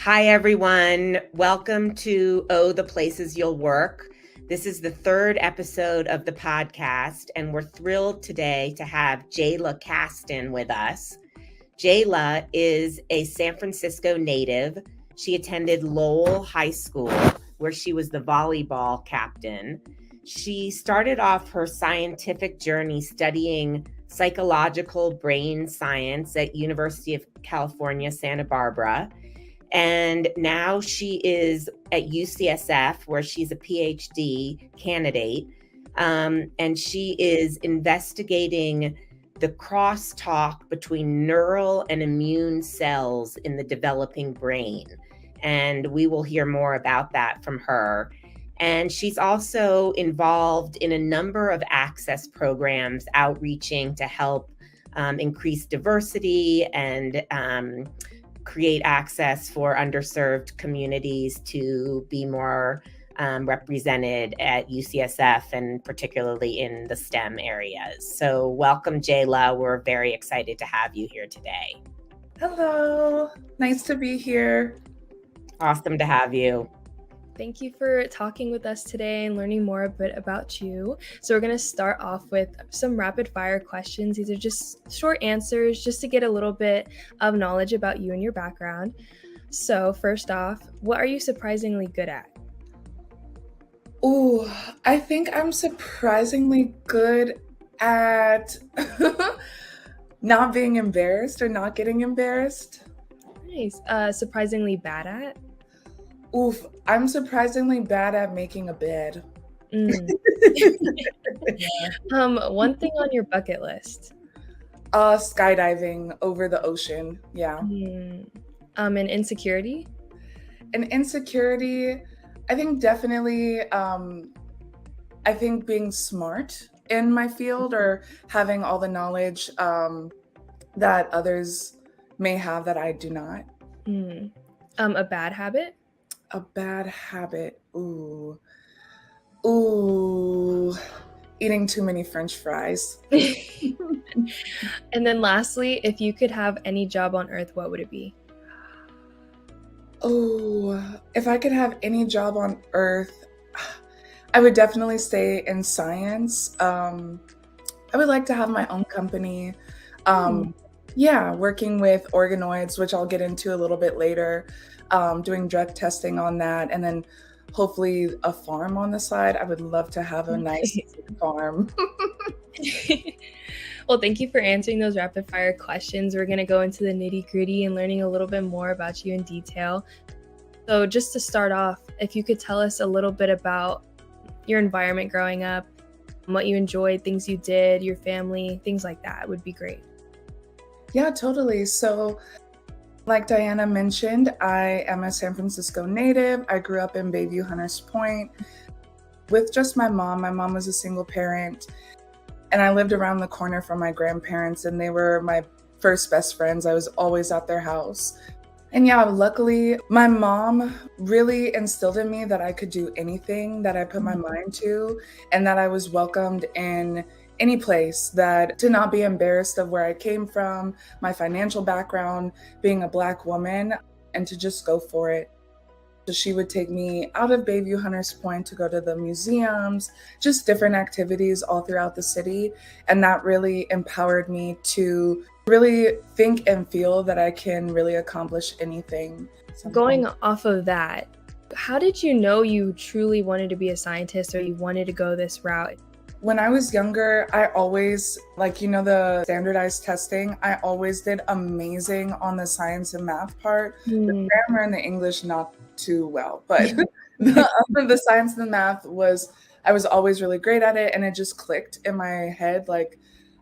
Hi, everyone. Welcome to Oh, the Places You'll Work. This is the third episode of the podcast, and we're thrilled today to have Jaela Caston with us. Jaela is a San Francisco native. She attended Lowell High School, where she was the volleyball captain. She started off her scientific journey studying psychological brain science at University of California, Santa Barbara. And now she is at UCSF, where she's a PhD candidate. And she is investigating the crosstalk between neural and immune cells in the developing brain. And we will hear more about that from her. And she's also involved in a number of access programs outreaching to help increase diversity and create access for underserved communities to be more represented at UCSF and particularly in the STEM areas. So welcome, Jaela. We're very excited to have you here today. Hello, nice to be here. Awesome to have you. Thank you for talking with us today and learning more a bit about you. So we're going to start off with some rapid fire questions. These are just short answers just to get a little bit of knowledge about you and your background. So first off, what are you surprisingly good at? Ooh, I think I'm surprisingly good at not being embarrassed or not getting embarrassed. Nice. Surprisingly bad at? Oof, I'm surprisingly bad at making a bed. One thing on your bucket list? Skydiving over the ocean, yeah. An insecurity? An insecurity, I think definitely, I think being smart in my field or having all the knowledge that others may have that I do not. A bad habit? A bad habit. Ooh, eating too many French fries. And then lastly, if you could have any job on earth, what would it be? Oh, if I could have any job on earth, I would definitely stay in science. I would like to have my own company. Yeah, working with organoids, which I'll get into a little bit later. Doing drug testing on that, and then hopefully a farm on the side. I would love to have a nice farm. Well, thank you for answering those rapid fire questions. We're going to go into the nitty gritty and learning a little bit more about you in detail. So just to start off, if you could tell us a little bit about your environment growing up, what you enjoyed, things you did, your family, things like that would be great. Yeah, totally. So like Diana mentioned, I am a San Francisco native. I grew up in Bayview, Hunters Point with just my mom. My mom was a single parent, and I lived around the corner from my grandparents, and they were my first best friends. I was always at their house. And yeah, luckily, my mom really instilled in me that I could do anything that I put my mind to, and that I was welcomed in any place, that to not be embarrassed of where I came from, my financial background, being a Black woman, and to just go for it. So she would take me out of Bayview Hunters Point to go to the museums, just different activities all throughout the city. And that really empowered me to really think and feel that I can really accomplish anything. Going off of that, how did you know you truly wanted to be a scientist or you wanted to go this route? When I was younger, I always, the standardized testing, I always did amazing on the science and math part. The grammar and the English, not too well, but the science and the math I was always really great at it, and it just clicked in my head, like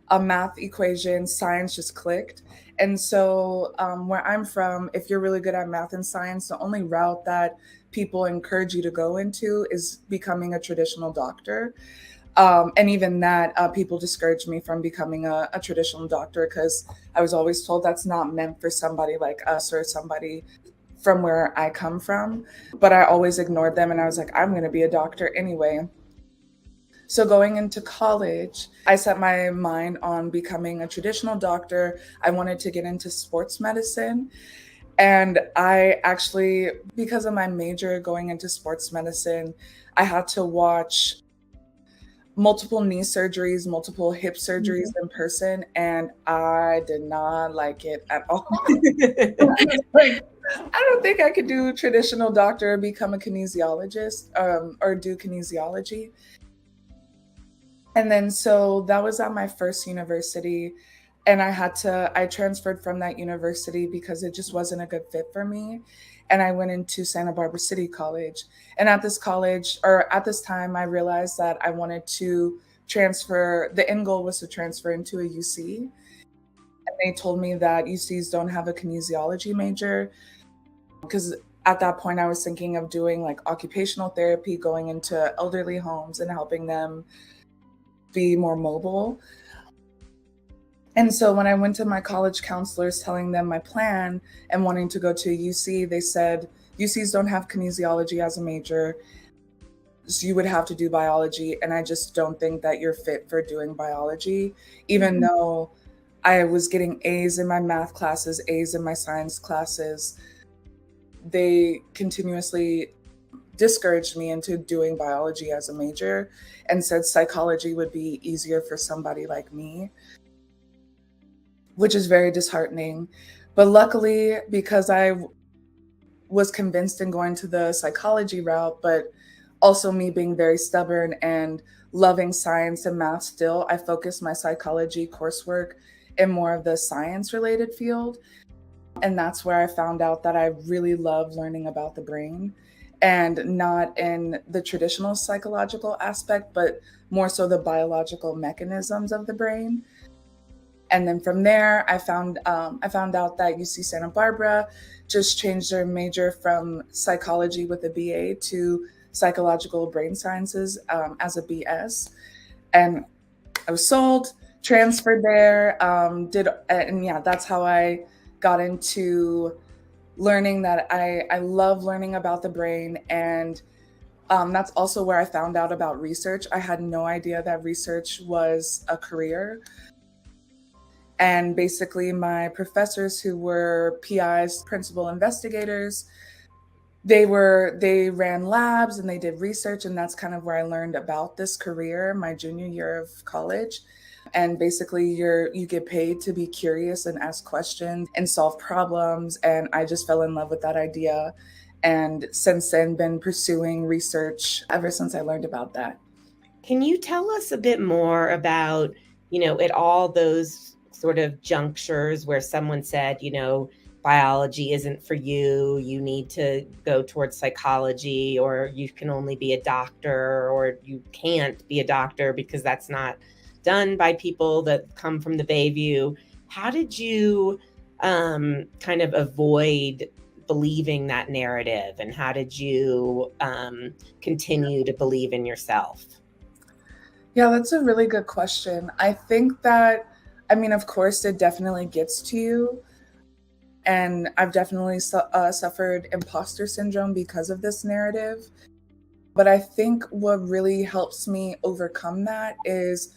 a math equation, science just clicked. And so where I'm from, if you're really good at math and science, the only route that people encourage you to go into is becoming a traditional doctor. And even that, people discouraged me from becoming a traditional doctor because I was always told that's not meant for somebody like us or somebody from where I come from. But I always ignored them, and I was like, I'm going to be a doctor anyway. So going into college, I set my mind on becoming a traditional doctor. I wanted to get into sports medicine. And I actually, because of my major going into sports medicine, I had to watch multiple knee surgeries, multiple hip surgeries in person, and I did not like it at all. Like, I don't think I could do traditional doctor, become a kinesiologist, or do kinesiology. And then so that was at my first university, and I transferred from that university because it just wasn't a good fit for me. And I went into Santa Barbara City College. And at this college, or at this time, I realized that I wanted to transfer. The end goal was to transfer into a UC. And they told me that UCs don't have a kinesiology major, because at that point I was thinking of doing like occupational therapy, going into elderly homes and helping them be more mobile. And so when I went to my college counselors telling them my plan and wanting to go to a UC, they said, UCs don't have kinesiology as a major, so you would have to do biology. And I just don't think that you're fit for doing biology, even though I was getting A's in my math classes, A's in my science classes. They continuously discouraged me into doing biology as a major and said psychology would be easier for somebody like me, which is very disheartening. But luckily, because I was convinced in going to the psychology route, but also me being very stubborn and loving science and math still, I focused my psychology coursework in more of the science related field. And that's where I found out that I really love learning about the brain, and not in the traditional psychological aspect, but more so the biological mechanisms of the brain. And then from there, I found out that UC Santa Barbara just changed their major from psychology with a BA to psychological brain sciences as a BS. And I was sold, transferred there, that's how I got into learning that I love learning about the brain. And that's also where I found out about research. I had no idea that research was a career. And basically my professors, who were PIs, principal investigators, they ran labs and they did research. And that's kind of where I learned about this career my junior year of college. And basically you get paid to be curious and ask questions and solve problems. And I just fell in love with that idea. And since then been pursuing research ever since I learned about that. Can you tell us a bit more about, at all those sort of junctures where someone said, biology isn't for you, you need to go towards psychology, or you can only be a doctor, or you can't be a doctor because that's not done by people that come from the Bayview. How did you kind of avoid believing that narrative, and how did you continue to believe in yourself? Yeah, that's a really good question. I think that, of course, it definitely gets to you. And I've definitely suffered imposter syndrome because of this narrative. But I think what really helps me overcome that is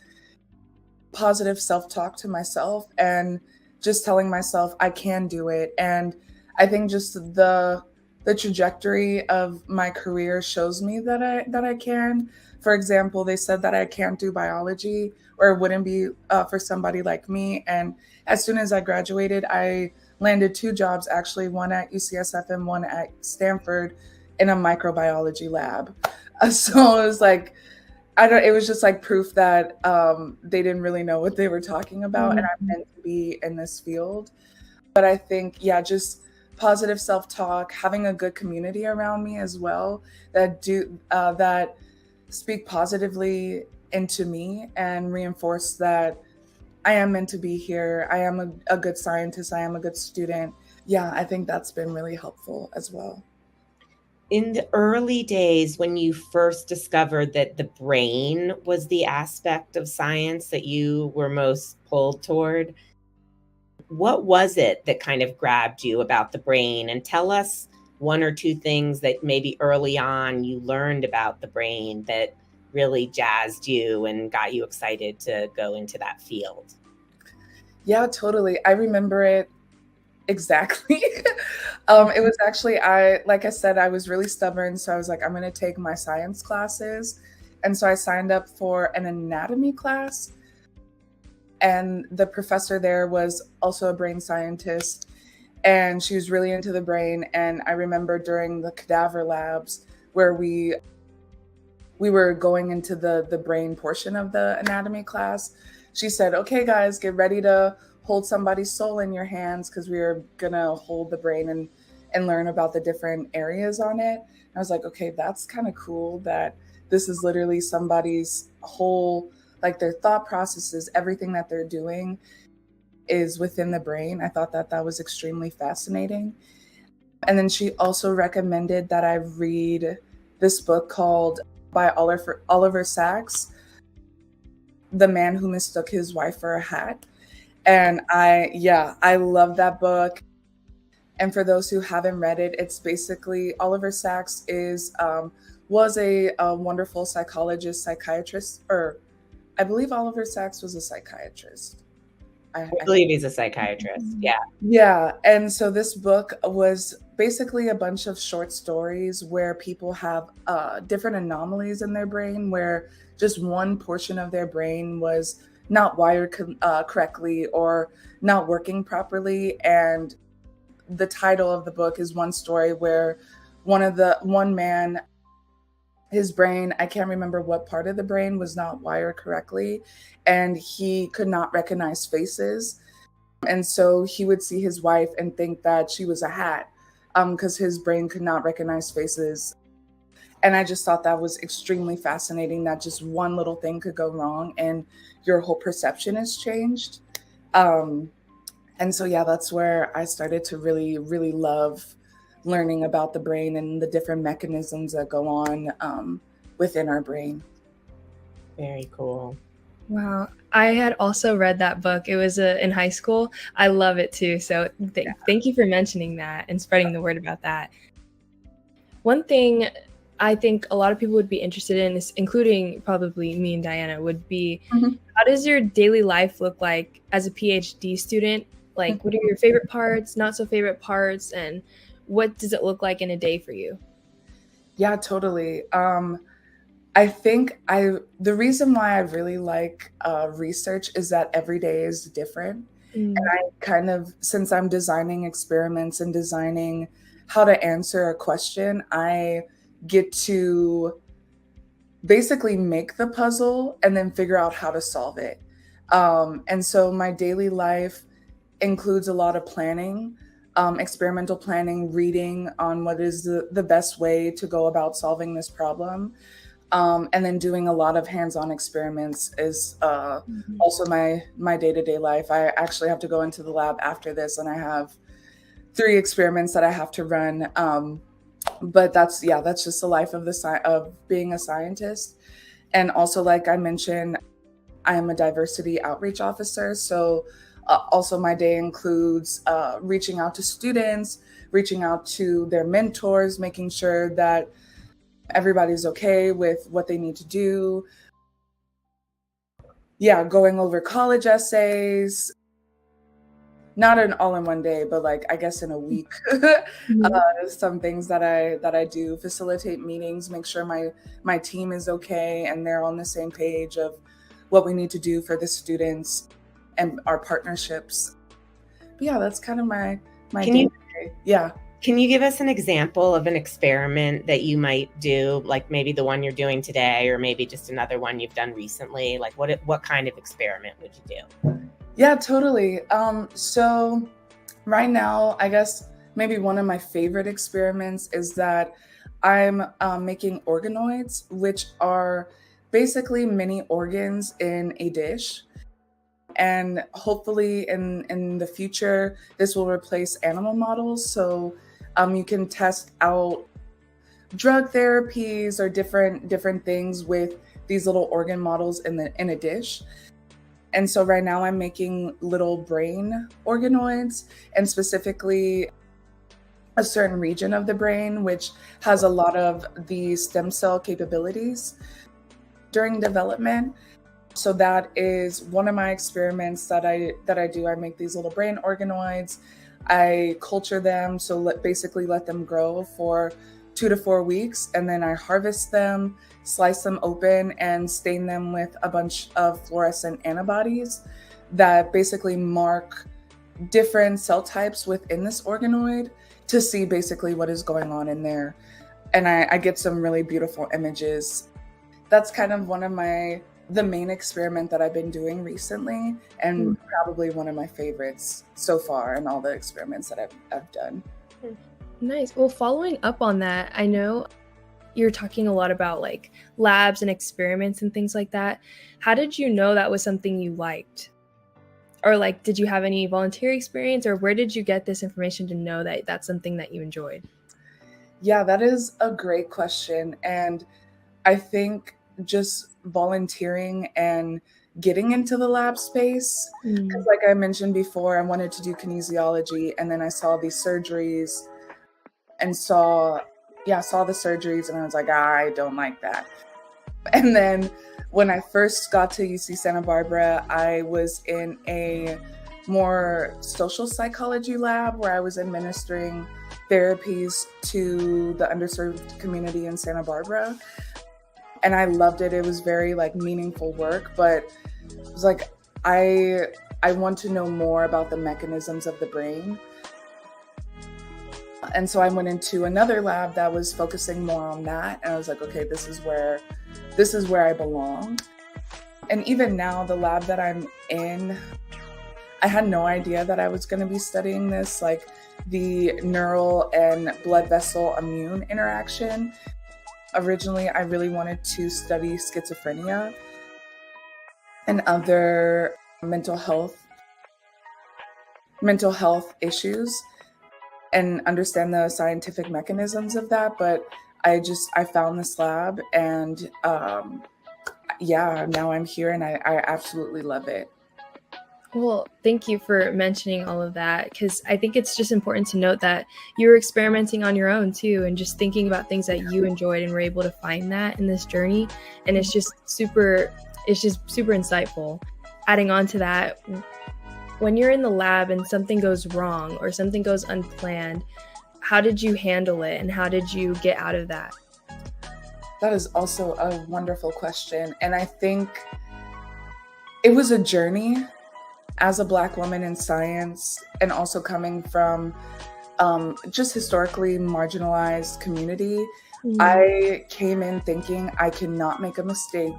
positive self-talk to myself, and just telling myself I can do it. And I think just the trajectory of my career shows me that I can. For example, they said that I can't do biology, or it wouldn't be for somebody like me. And as soon as I graduated, I landed 2 jobs, actually, one at UCSF and one at Stanford in a microbiology lab. So it was like, it was just like proof that they didn't really know what they were talking about. And I'm meant to be in this field. But I think, just positive self-talk, having a good community around me as well, that speak positively into me and reinforce that I am meant to be here. I am a good scientist. I am a good student. Yeah, I think that's been really helpful as well. In the early days, when you first discovered that the brain was the aspect of science that you were most pulled toward, what was it that kind of grabbed you about the brain? And tell us 1 or 2 things that maybe early on you learned about the brain that really jazzed you and got you excited to go into that field. Yeah, totally. I remember it exactly. It was actually, like I said, I was really stubborn. So I was like, I'm going to take my science classes. And so I signed up for an anatomy class. And the professor there was also a brain scientist. And she was really into the brain. And I remember during the cadaver labs where we were going into the brain portion of the anatomy class, she said, okay, guys, get ready to hold somebody's soul in your hands, because we were going to hold the brain and learn about the different areas on it. And I was like, okay, that's kind of cool that this is literally somebody's whole, like their thought processes, everything that they're doing is within the brain. I thought that was extremely fascinating. And then she also recommended that I read this book called by Oliver Sacks, The Man Who Mistook His Wife for a Hat. And I love that book. And for those who haven't read it, it's basically Oliver Sacks was a wonderful psychiatrist, or I believe Oliver Sacks was a psychiatrist. I believe he's a psychiatrist. Yeah. Yeah. And so this book was basically a bunch of short stories where people have different anomalies in their brain, where just one portion of their brain was not wired correctly or not working properly. And the title of the book is one story where one man, his brain, I can't remember what part of the brain was not wired correctly, and he could not recognize faces. And so he would see his wife and think that she was a hat, because his brain could not recognize faces. And I just thought that was extremely fascinating, that just one little thing could go wrong and your whole perception is changed. And so, yeah, that's where I started to really, really love learning about the brain and the different mechanisms that go on within our brain. Very cool. Wow. I had also read that book. It was in high school. I love it too. So thank you for mentioning that and spreading the word about that. One thing I think a lot of people would be interested in, including probably me and Diana, would be how does your daily life look like as a PhD student? Like, what are your favorite parts, not so favorite parts, and what does it look like in a day for you? Yeah, totally. I think the reason why I really like research is that every day is different. And I kind of, since I'm designing experiments and designing how to answer a question, I get to basically make the puzzle and then figure out how to solve it. And so my daily life includes a lot of planning, experimental planning, reading on what is the best way to go about solving this problem. And then doing a lot of hands-on experiments is also my day-to-day life. I actually have to go into the lab after this, and I have 3 experiments that I have to run. But that's just the life of being a scientist. And also, like I mentioned, I'm a diversity outreach officer. So also my day includes reaching out to students, reaching out to their mentors, making sure that everybody's okay with what they need to do. Yeah, going over college essays, not an all in one day, but like, I guess in a week. Some things that I do, facilitate meetings, make sure my team is okay and they're on the same page of what we need to do for the students and our partnerships. But yeah, that's kind of my day-to-day. Yeah. Can you give us an example of an experiment that you might do, like maybe the one you're doing today, or maybe just another one you've done recently? Like what kind of experiment would you do? Yeah, totally. So right now, I guess maybe one of my favorite experiments is that I'm making organoids, which are basically mini organs in a dish. And hopefully in the future, this will replace animal models. So you can test out drug therapies or different things with these little organ models in a dish. And so right now I'm making little brain organoids, and specifically a certain region of the brain, which has a lot of the stem cell capabilities during development. So that is one of my experiments that I do. I make these little brain organoids. I culture them, so basically let them grow for 2 to 4 weeks, and then I harvest them, slice them open, and stain them with a bunch of fluorescent antibodies that basically mark different cell types within this organoid to see basically what is going on in there. And I get some really beautiful images. That's kind of the main experiment that I've been doing recently, and probably one of my favorites so far in all the experiments that I've done. Nice. Well, following up on that, I know you're talking a lot about like labs and experiments and things like that. How did you know that was something you liked? Or like, did you have any volunteer experience, or where did you get this information to know that that's something that you enjoyed? Yeah, that is a great question. And I think just volunteering and getting into the lab space, because like I mentioned before, I wanted to do kinesiology, and then I saw these surgeries and saw the surgeries, and I was like, I don't like that. And then when I first got to UC Santa Barbara, I was in a more social psychology lab where I was administering therapies to the underserved community in Santa Barbara. And I loved it. It was very like meaningful work, but it was like, I want to know more about the mechanisms of the brain. And so I went into another lab that was focusing more on that. And I was like, okay, this is where I belong. And even now, the lab that I'm in, I had no idea that I was going to be studying this, like the neural and blood vessel immune interaction. Originally, I really wanted to study schizophrenia and other mental health issues and understand the scientific mechanisms of that. But I found this lab, and now I'm here, and I absolutely love it. Well, thank you for mentioning all of that, because I think it's just important to note that you were experimenting on your own too, and just thinking about things that you enjoyed and were able to find that in this journey. And it's just super insightful. Adding on to that, when you're in the lab and something goes wrong or something goes unplanned, how did you handle it, and how did you get out of that? That is also a wonderful question. And I think it was a journey as a Black woman in science, and also coming from just historically marginalized community. I came in thinking I cannot make a mistake.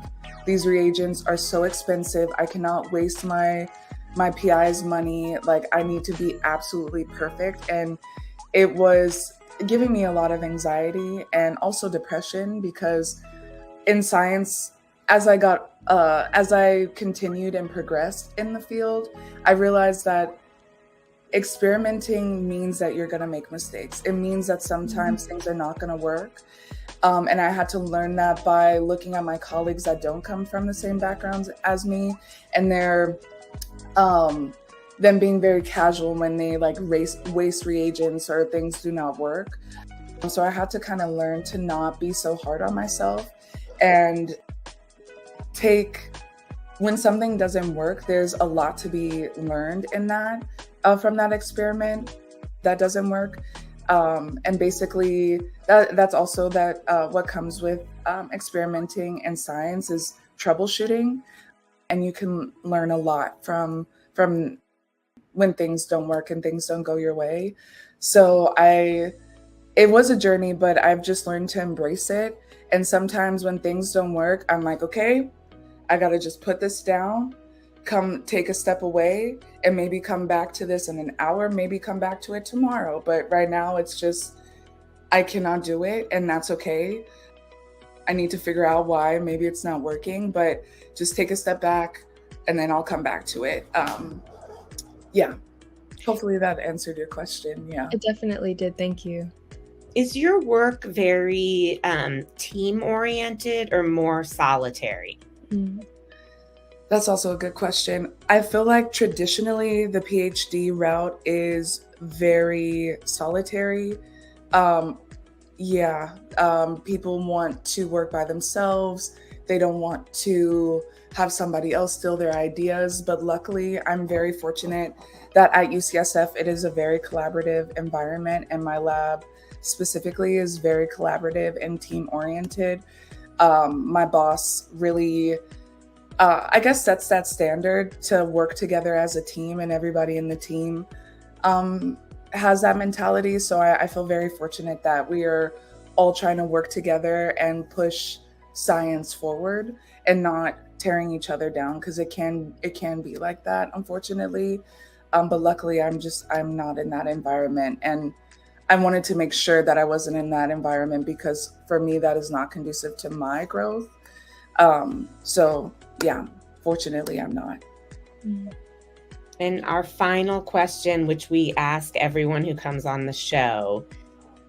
These reagents are so expensive. I cannot waste my PI's money. Like, I need to be absolutely perfect. And it was giving me a lot of anxiety and also depression, because in science, as I continued and progressed in the field, I realized that experimenting means that you're going to make mistakes. It means that sometimes things are not going to work. And I had to learn that by looking at my colleagues that don't come from the same backgrounds as me, and they're them being very casual when they like waste reagents or things do not work. So I had to kind of learn to not be so hard on myself, and when something doesn't work, there's a lot to be learned in that from that experiment that doesn't work. And basically that's also what comes with experimenting in science is troubleshooting, and you can learn a lot from when things don't work and things don't go your way. So it was a journey, but I've just learned to embrace it. And sometimes when things don't work, I'm like, okay, I got to just put this down, come take a step away, and maybe come back to this in an hour, maybe come back to it tomorrow. But right now it's just, I cannot do it, and that's okay. I need to figure out why. Maybe it's not working, but just take a step back and then I'll come back to it. Yeah. Hopefully that answered your question. Yeah. It definitely did. Thank you. Is your work very team-oriented or more solitary? That's also a good question. I feel like traditionally the PhD route is very solitary. people want to work by themselves. They don't want to have somebody else steal their ideas. But luckily, I'm very fortunate that at UCSF, it is a very collaborative environment, and my lab specifically is very collaborative and team oriented. My boss really, I guess, sets that standard to work together as a team, and everybody in the team has that mentality. So I feel very fortunate that we are all trying to work together and push science forward and not tearing each other down, because it can be like that, unfortunately. But luckily, I'm not in that environment, and I wanted to make sure that I wasn't in that environment, because for me, that is not conducive to my growth. So yeah, fortunately, I'm not. And our final question, which we ask everyone who comes on the show,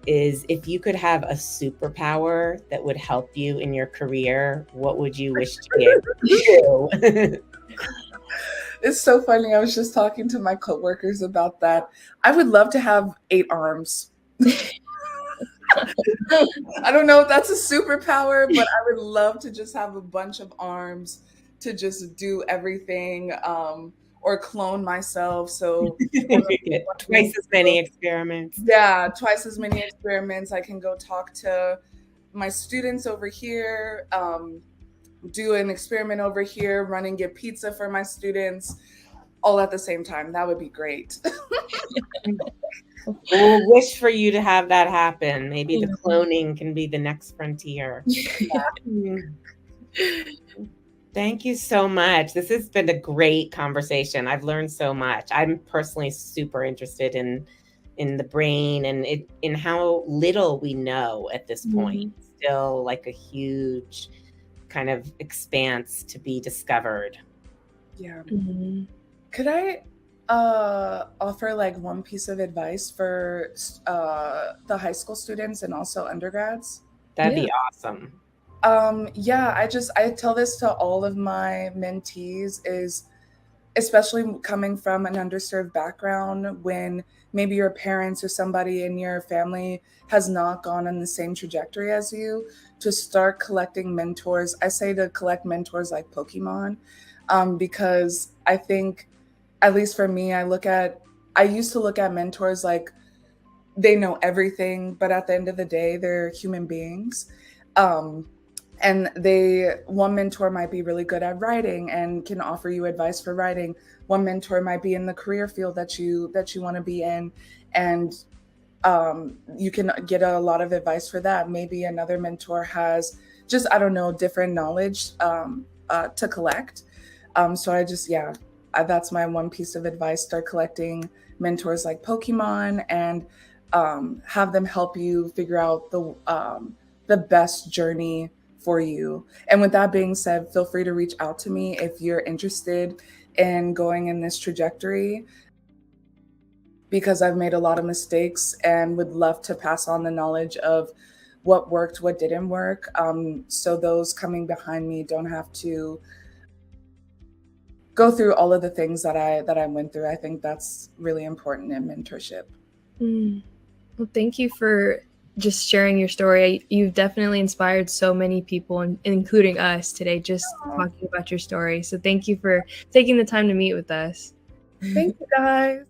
is if you could have a superpower that would help you in your career, what would you wish to give you? It's so funny. I was just talking to my coworkers about that. I would love to have 8 arms. I don't know if that's a superpower, but I would love to just have a bunch of arms to just do everything, or clone myself. So twice as many experiments. Yeah, twice as many experiments. I can go talk to my students over here, do an experiment over here, run and get pizza for my students, all at the same time. That would be great. We'll wish for you to have that happen. Maybe the cloning can be the next frontier. Thank you so much. This has been a great conversation. I've learned so much. I'm personally super interested in the brain and in how little we know at this point. Still like a huge kind of expanse to be discovered. Yeah. Could I offer like one piece of advice for the high school students and also undergrads? That'd be awesome. I tell this to all of my mentees, is especially coming from an underserved background, when maybe your parents or somebody in your family has not gone on the same trajectory as you, to start collecting mentors. I say to collect mentors like Pokemon, because I think, at least for me, I used to look at mentors like they know everything, but at the end of the day, they're human beings. And one mentor might be really good at writing and can offer you advice for writing. One mentor might be in the career field that you want to be in, and you can get a lot of advice for that. Maybe another mentor has just, I don't know, different knowledge to collect. So that's my one piece of advice. Start collecting mentors like Pokemon, and have them help you figure out the best journey for you. And with that being said, feel free to reach out to me if you're interested in going in this trajectory, because I've made a lot of mistakes and would love to pass on the knowledge of what worked, what didn't work, so those coming behind me don't have to go through all of the things that I went through. I think that's really important in mentorship. Well, thank you for just sharing your story. You've definitely inspired so many people, including us today, just talking about your story. So thank you for taking the time to meet with us. Thank you, guys.